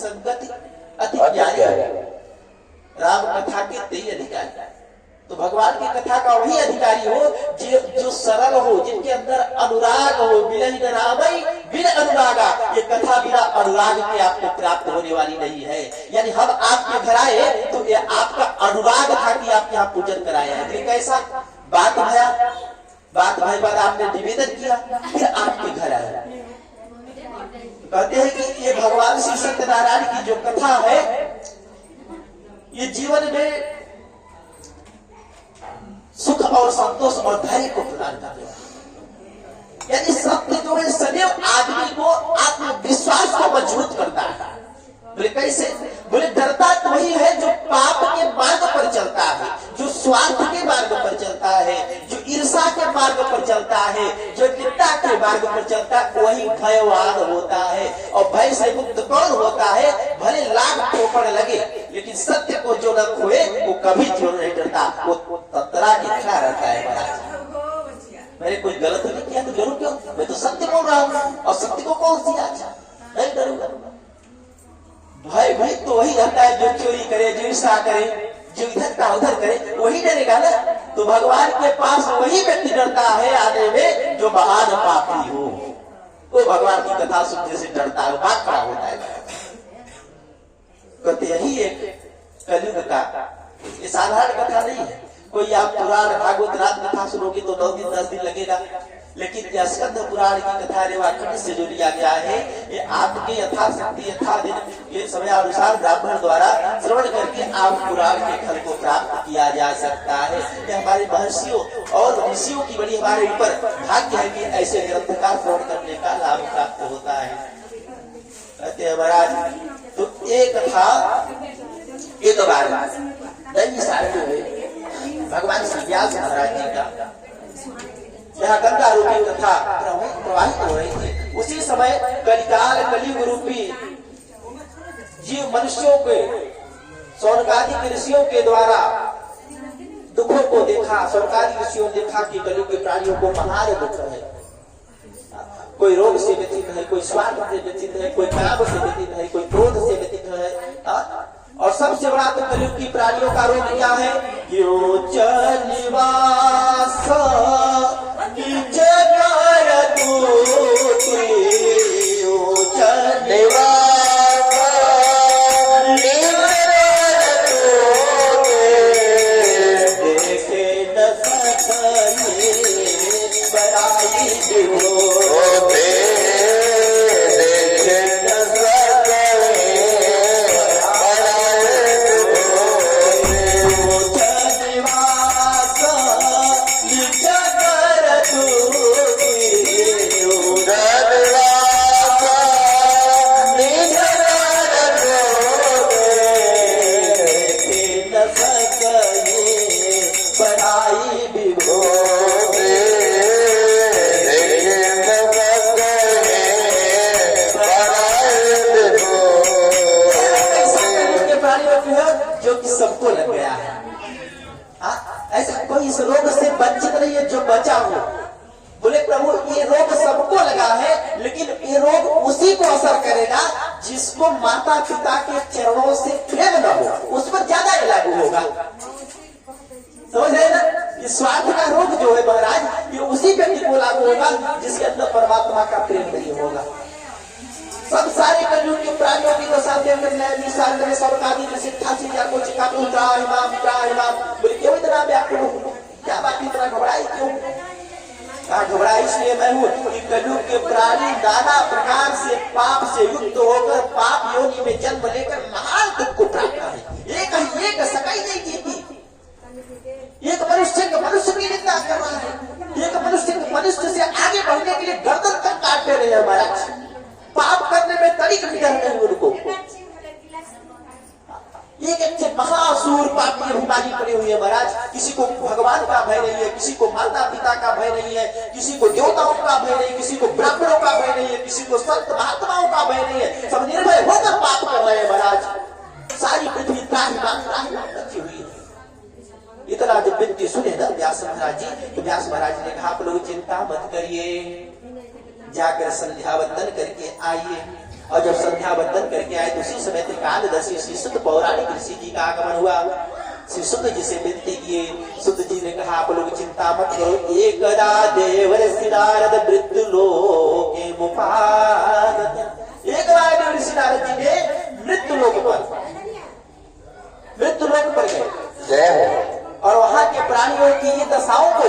संगति अति प्यारी, राम कथा के तेई अधिकारी। तो भगवान की कथा का वही अधिकारी हो जो सरल हो, जिनके अंदर अनुराग हो। बिलहि न रामई बिन अनुरागा, ये कथा बिना अनुराग के आपको प्राप्त होने वाली नहीं है। यानी हम आपके घर आए तो ये आपका अनुराग था कि आप यहाँ पूजन कराए हैं। लेकिन कैसा बात भया, बात भाई बाद आपने निवेदन किया, फिर आपके घर आए। कहते हैं कि ये भगवान श्री सत्यनारायण की जो कथा है, ये जीवन में सुख और संतोष और धैर्य को प्रदान करते हैं। यानी सत्य जो है सदैव आदमी को आत्मविश्वास को मजबूत करता है। बोले कैसे? बोले डरता तो वही है जो पाप के मार्ग पर चलता है, जो स्वार्थ के मार्ग पर चलता है, जो ईर्षा के मार्ग पर चलता है, जो निंदा के मार्ग पर चलता है, वही भयवान होता है। और भय से मुक्त कौन होता है? भले लाख ठोकर लगे लेकिन सत्य को जो न खोए वो कभी जो नहीं डरता, वो ततरा के खड़ा रहता है। महाराज मैंने कोई गलत नहीं किया तो डरूं क्यों? मैं तो सत्य बोल रहा हूँ और सत्य को कौन सी अच्छा नहीं डरूंगा। भाई भाई तो वही रहता है जो चोरी करे, जो ईर्षा करे, जो इधर का उधर करे, वही डरेगा ना। तो भगवान के पास वही व्यक्ति डरता है आने में जो महान पापी हो। वो भगवान की कथा सुनने से डरता है, बात खराब होता है। कहते यही एक कलयुग का, ये साधारण कथा नहीं है। कोई आप पुराण भागवत रात कथा सुनोगे तो 9 दिन 10 दिन लगेगा, लेकिन यह स्कंद पुराण की कथा रेवाखंड से जो लिया गया है, ये आपके यथाशक्ति यथादिन के समय अनुसार ब्राह्मण द्वारा श्रवण करके आप पुराण के फल को प्राप्त किया जा सकता है। यह हमारे महर्षियों और ऋषियों की बड़ी हमारे ऊपर भाग्य है कि ऐसे ग्रंथ का श्रवण करने का लाभ प्राप्त होता है। कहते हैं महाराज, तो एक था एक बार दैवी सारणी हुए भगवान श्री व्यास महाराज जी का, जहाँ गंगा रूपी कथा प्रवाहित हो रही थी। उसी समय कलिकाल कलियुग रूपी जीव मनुष्यों के स्वर्गादि ऋषियों के द्वारा दुखों को देखा। स्वर्गादि ऋषियों ने देखा कि कलियुग के प्राणियों को महान दुख है। कोई रोग से व्यतीत है, कोई स्वार्थ से व्यतीत है, कोई काम से व्यतीत है, कोई क्रोध से व्यतीत है। और सबसे बड़ा तो कलियुग की प्राणियों का रोग क्या है? निवास निज कर दूती, देखे न सकने बड़ाई सबको लग गया है। ऐसा कोई इस रोग से वंचित नहीं है जो बचा हो। बोले प्रभु ये रोग सबको लगा है, लेकिन ये रोग उसी को असर करेगा जिसको माता पिता के चरणों से प्रेम न हो, उस पर ज्यादा ये लागू होगा। समझ रहे ना? ये स्वार्थ का रोग जो है महाराज, ये उसी व्यक्ति को लागू होगा जिसके अंदर परमात्मा का प्रेम नहीं होगा। सब सारे कलियुग के प्राणियों की दशा देखकर नए मिसाल में स्वर्गादि शिक्षा से या कुछ का इमाम बोले क्यों इतना व्याकुल हो? क्या बात इतना घबराई क्यों? कहा घबराई इसलिए मैं हूँ कि कलियुग के प्राणी नाना प्रकार से पाप से युक्त होकर पाप योनि में जन्म लेकर महान दुख को प्राप्त है। एक सकाई नहीं की थी। एक मनुष्य की निंदा कर रहा है, एक मनुष्य से आगे बढ़ने के लिए गर्दन तक काटते रहे महाराज। पाप करने में तरीक नहीं करते उनको। एक अच्छे महासूर पापी बीमारी पड़ी हुई है महाराज। किसी को भगवान का भय नहीं है, किसी को माता पिता का भय नहीं है, किसी को देवताओं का भय नहीं, किसी को ब्राह्मणों का भय नहीं है, किसी को संत महात्माओं का भय नहीं है। सब निर्भय होकर पाप कर रहे हैं महाराज। सारी पृथ्वी त्राहिमाम रखी हुई है। इतना जब विनती सुने ना व्यास महाराज जी, तो व्यास महाराज ने कहा आप लोग चिंता मत करिए, जाकर संध्या वंदन करके आइए। और जब संध्या बंदन करके आए तो उसी समय त्रिकालदर्शी श्री सुत पौराणिक ऋषि जी का आगमन हुआ। श्री सुत जी से विनती किए। सुत जी ने कहा आप लोग चिंता मत करो, एकदा देवर्षि नारद मृत्यु लोके मुपागत। एक बार देवर्षि नारद जी ने मृत्यु लोक पर गए और वहां के प्राणियों की ये दशाओं को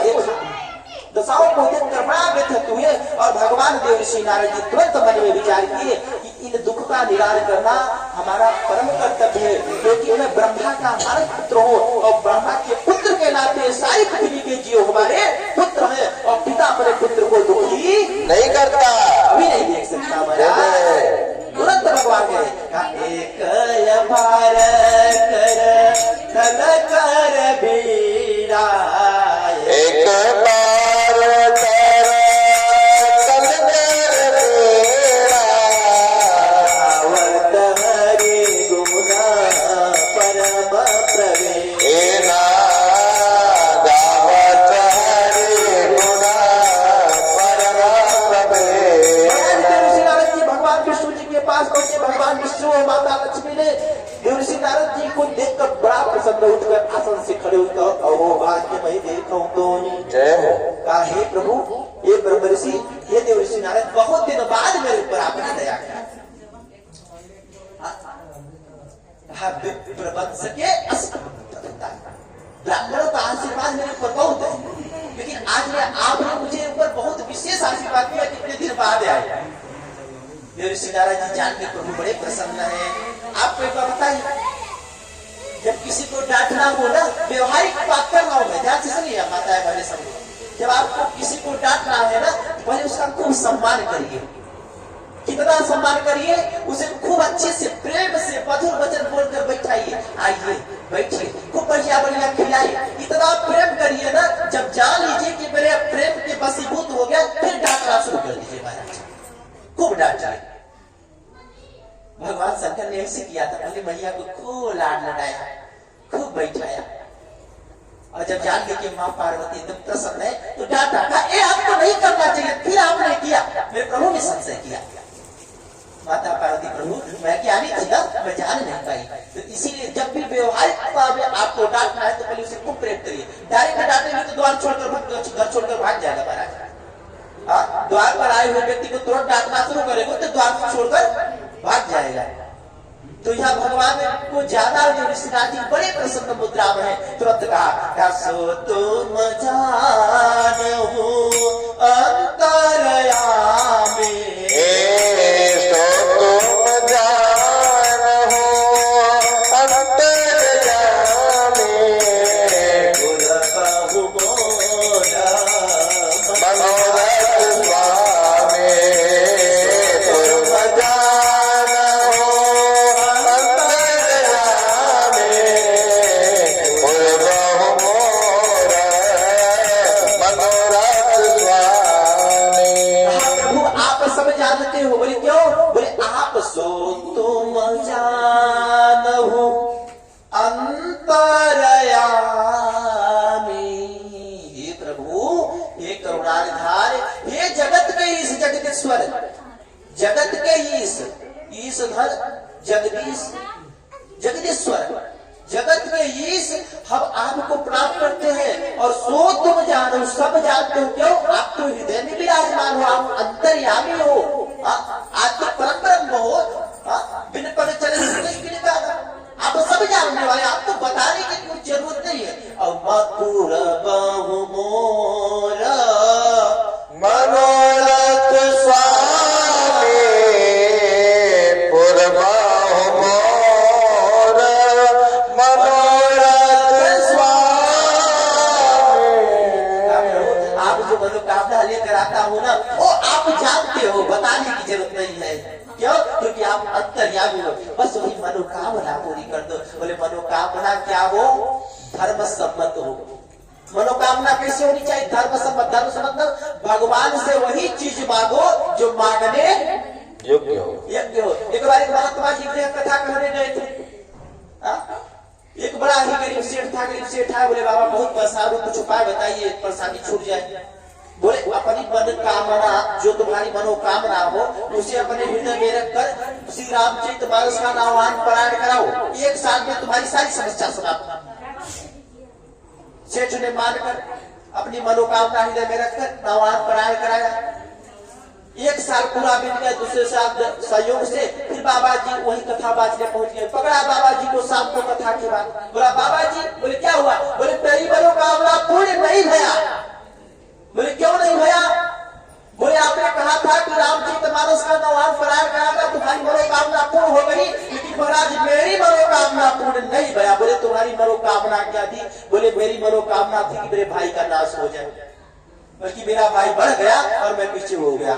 देखकर बड़ा व्यथित हुए और भगवान देवर्षि नारद जी तुरंत मन में विचार किए कि इन दुख का निवारण करना हमारा परम कर्तव्य है, क्योंकि मैं ब्रह्मा का हमारा पुत्र हूँ और ब्रह्मा के पुत्र के नाते सारी पृथ्वी के जीव हमारे पुत्र हैं और पिता अपने पुत्र को दुखी नहीं करता, अभी नहीं देख सकता। तुरंत भगवान ने एक भार कर बीड़ा, एक भगवान विष्णु और माता लक्ष्मी ने देवर्षि नारद जी को देखकर बड़ा प्रसन्न उठकर आसन से खड़े होकर अहो भाग्य मैं देखूं तो कहा हे प्रभु, ये ब्रह्म ऋषि, ये देवर्षि नारद बहुत दिन बाद मेरे ऊपर आपने दया किया। वंश के ब्राह्मणों का आशीर्वाद मेरे ऊपर बहुत है, लेकिन आज आपने मुझे ऊपर बहुत विशेष आशीर्वाद किया कितने दिन बाद आए। देवर्षि नारद जी जान के प्रभु बड़े प्रसन्न है। आपको एक बात बताइए, जब किसी को डांटना हो ना, व्यवहारिक बात करना हो, ध्यान से सुनिए माता है भले सब, जब आपको किसी को डांटना है ना, पहले उसका खूब सम्मान करिए। कितना सम्मान करिए, उसे खूब अच्छे से प्रेम से मधुर वचन बोलकर बैठाइए, आइए बैठिए, खूब बढ़िया बढ़िया खिलाइए, इतना प्रेम करिए ना, जब जान लीजिए कि मेरे प्रेम के वशीभूत हो गया, फिर डांटना शुरू कर दीजिए महाराज, खूब डांटिए। भगवान शंकर ने ऐसे किया था, पहले मैया को खूब लाड लड़ाया, खूब बैठाया और जब जान गए कि माँ पार्वती एकदम प्रसन्न है तो डांटा, ए आपको नहीं करना चाहिए, फिर आपने किया, मेरे प्रभु ने संशय किया। माता पार्वती प्रभु मैं क्या नहीं थी ना, मैं जान नहीं पाई, तो इसीलिए जब भी व्यवहारिक में आपको डांटना है तो पहले उसे खूब प्रेम करिए। डायरेक्ट डांटेंगे तो द्वार छोड़कर घर छोड़कर भाग जाएगा महाराज। द्वार पर आए हुए व्यक्ति को तुरंत डांटना शुरू करेगा तो द्वार छोड़कर भाग जाएगा। तो यहाँ भगवान को ज्यादा देवर्षि नारद जी बड़े प्रसन्न मुद्रा में है। तुरंत कहा सो तुम जानो अंतरयामी, सो तुम जानो अंतरयामी, गुण बहु मोरा मनोरथ स्वामी, तुम हो। बोले क्यों? बोले आप सो तुम जानहु अंतरयामी। हे प्रभु, हे करुणानिधान, हे जगत के ईश जगदीश्वर, जगत के ईश धन जगदीश जगदीश्वर, जगत के ईश हम आपको प्राप्त करते हैं और सो तुम जानो, सब जानते हो। क्यों? आप तो हृदय में विराजमान हो, आप अंतर्यामी हो, आप तो परम ब्रह्म हो, बिन पद चले आप सब जानने वाले, आपको बताने की कोई जरूरत नहीं है। और मधुर बहु मोर मनोरथ स्वामी, पुरबाहु मोर मनोरथ स्वामी। आप जो मनोकामना लेकर आता हो ना, वो आप जानते हो, बताने की जरूरत नहीं है। क्यों? क्योंकि आप अंतर्यामी हो। बस वही मनोकामना पूरी कर दो। बोले मनोकामना क्या हो? धर्म सम्मत हो। मनोकामना कैसे होनी चाहिए? धर्म सम्मत। धर्म सम्मत भगवान से वही चीज मांगो जो मांगने योग्य हो। एक बार एक महात्मा जी ने कथा कहने गए थे। एक बड़ा ही गरीब सेठ था। गरीब सेठ था, बोले बाबा बहुत परेशान हूं, कुछ उपाय बताइए, परेशानी छूट जाए। बोले अपनी मनोकामना, जो तुम्हारी मनोकामना हो उसे अपने हृदय में रखकर श्री रामचरितमानस का नामवान पारायण कराओ, 1 साल में तुम्हारी सारी समस्या समाप्त। सेठ ने मानकर अपनी मनोकामना हृदय में रखकर नामवान पारायण कराया। 1 साल पूरा बीत गया। दूसरे साल सहयोग से फिर बाबा जी वही कथा बाजने पहुंच गए। पकड़ा बाबा जी को शाम को कथा के बाद। बोला बाबा जी, बोले क्या हुआ? बोले तेरी मनोकामना पूर्ण नहीं भया। बोले क्यों नहीं भया? बोले आपने कहा था कि रामचरितमानस का नामवान पारायण कराना तुम्हारी मनोकामना पूर्ण हो गई, लेकिन महाराज मेरी मनोकामना पूर्ण नहीं भया। बोले तुम्हारी मनोकामना क्या थी? बोले मेरी मनोकामना थी कि मेरे भाई का नाश हो जाए, बल्कि मेरा भाई बढ़ गया और मैं पीछे हो गया।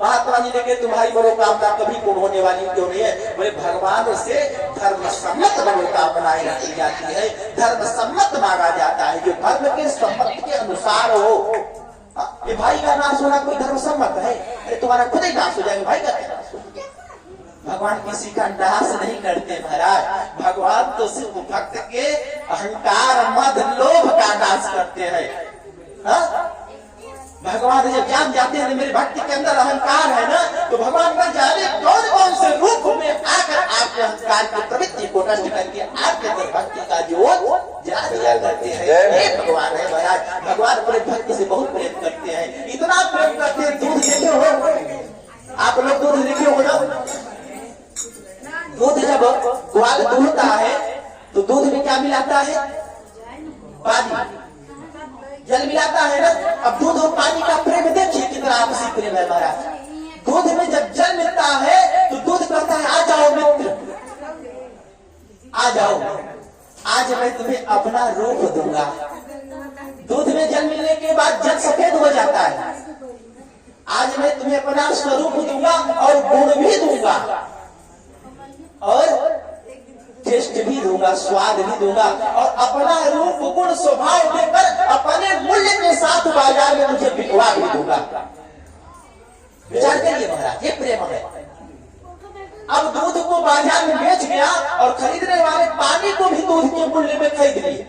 महात्मा जी ने कहा तुम्हारी मनोकामना कभी पूर्ण होने वाली क्यों नहीं है? बोले भगवान से धर्म सम्मत मनोकामनाएं रखी जाती है, धर्म सम्मत मांगा जाता है, जो धर्म के सम्मत के अनुसार हो। ये भाई का नाश होना कोई धर्म सम्मत है? अरे तुम्हारा खुद ही नाश हो जाएगा, भाई का नाश हो जाएगा। भगवान किसी का नाश नहीं करते महाराज, भगवान तो सिर्फ भक्त के अहंकार मद लोभ का नाश करते हैं। भगवान जब जान जाते हैं मेरे भक्ति के अंदर अहंकार है ना, तो भगवान का जाने कौन कौन से रूप में आकर आपके अहंकार की प्रवृत्ति को नष्ट करके आपके अंदर भक्ति का जोत जला दिया करते हैं। ये भगवान है महाराज। भगवान अपने भक्त से बहुत प्रेम करते हैं, इतना प्रेम करते हैं। दूध देखे हो आप लोग? दूध देखे हो ना? दूध जब ग्वाल दूहता है तो दूध में क्या मिलाता है? पानी, जल मिलाता है ना। अब दूध और पानी का प्रेम देखिए कितना आपसी प्रेम है महाराज। दूध में जब जल मिलता है तो दूध कहता है आ जाओ मित्र, आ जाओ, आज मैं तुम्हें अपना रूप दूंगा। दूध में जल मिलने के बाद जल सफेद हो जाता है। आज मैं तुम्हें अपना स्वरूप दूंगा और गुण भी दूंगा और टेस्ट भी दूंगा, स्वाद भी दूंगा, और अपना रूप गुण स्वभाव देकर अपने मूल्य के साथ बाजार में मुझे बिकवा भी दूंगा। विचार करिए महाराज, ये प्रेम है। अब दूध को बाजार में बेच गया और खरीदने वाले पानी को भी दूध के मूल्य में खरीद लिए,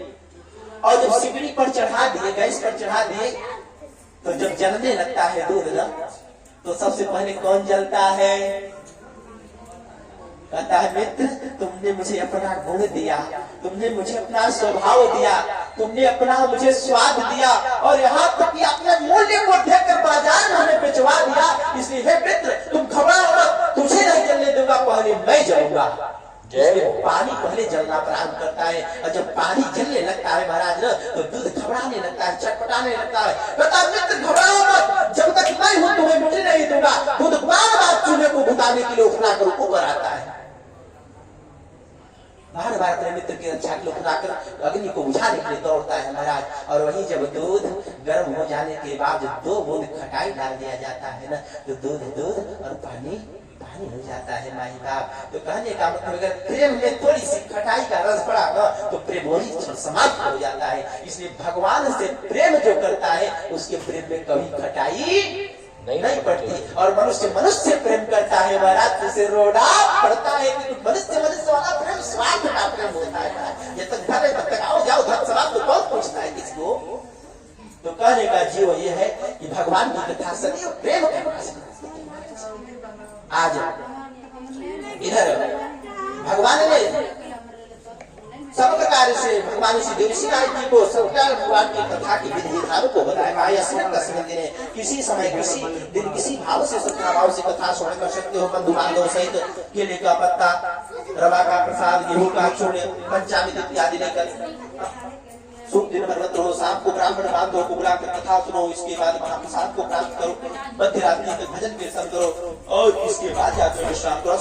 और जब सिगड़ी पर चढ़ा दिए, गैस पर चढ़ा दिए, तो जब जलने लगता है दूध ना, तो सबसे पहले कौन जलता है? कहता है मित्र तुमने मुझे अपना गुण दिया, तुमने मुझे अपना स्वभाव दिया, तुमने अपना मुझे स्वाद दिया, और यहाँ तक कि अपने मूल्य को देखकर बाजार में हमें बेचवा दिया। इसलिए हे मित्र तुम घबराओ मत, तुझे नहीं जलने दूंगा, पहले मैं जलूंगा। पानी पहले जलना प्रारंभ करता है, और जब पानी जलने लगता है महाराज ना, तो दूध घबराने लगता है, चटपटाने लगता है। कहता मित्र घबराओ मत, जब तक मैं हूं तुम्हें मिट्टी नहीं दूंगा। दूध बार बार चूल्हे को बुताने के लिए उठना कर ऊपर आता है, बार बार अपने मित्र की रक्षा के लिए उठाकर अग्नि को बुझाने के लिए दौड़ता है महाराज। और वही जब दूध गर्म हो जाने के बाद जब 2 बूंद खटाई डाल दिया जाता है ना, तो दूध दूध और पानी पानी हो जाता है माही बाप। तो कहने का मतलब अगर प्रेम में थोड़ी सी खटाई का रस पड़ा ना, तो प्रेम वही समाप्त हो जाता है। इसलिए भगवान से प्रेम जो करता है उसके प्रेम में कभी खटाई नहीं पड़ती। और मनुष्य मनुष्य प्रेम करता है महाराज, तुझसे रोना पड़ता है कि मनुष्य मनुष्य वाला प्रेम स्वार्थ का प्रेम होता है। ये तक घर तब तक आओ जाओ धन समाप्त, तो कौन पूछता है किसको? तो कहने का जीव ये है कि भगवान की कथा सदैव प्रेम करना। आज इधर भगवान ने सब प्रकार से भगवान श्री देवसीनाथ जी को सत्यनारायण भगवान की कथा की विधि विधानों को बताया। किसी समय किसी दिन किसी भाव से श्रद्धा भाव से कथा श्रवण कर सकते हो। बंधु बांधव सहित केले का पत्ता, रवा का प्रसाद, गेहूं का चूर्ण, पंचामृत इत्यादि लेकर शुभ दिन भर मत रहो। शाम को ब्राह्मण बांधो को बुलाकर कथा सुनो, इसके बाद महाप्रसाद को प्राप्त करो, मध्य रात्रि तक भजन कीर्तन करो, और इसके बाद जाकर विश्राम करो।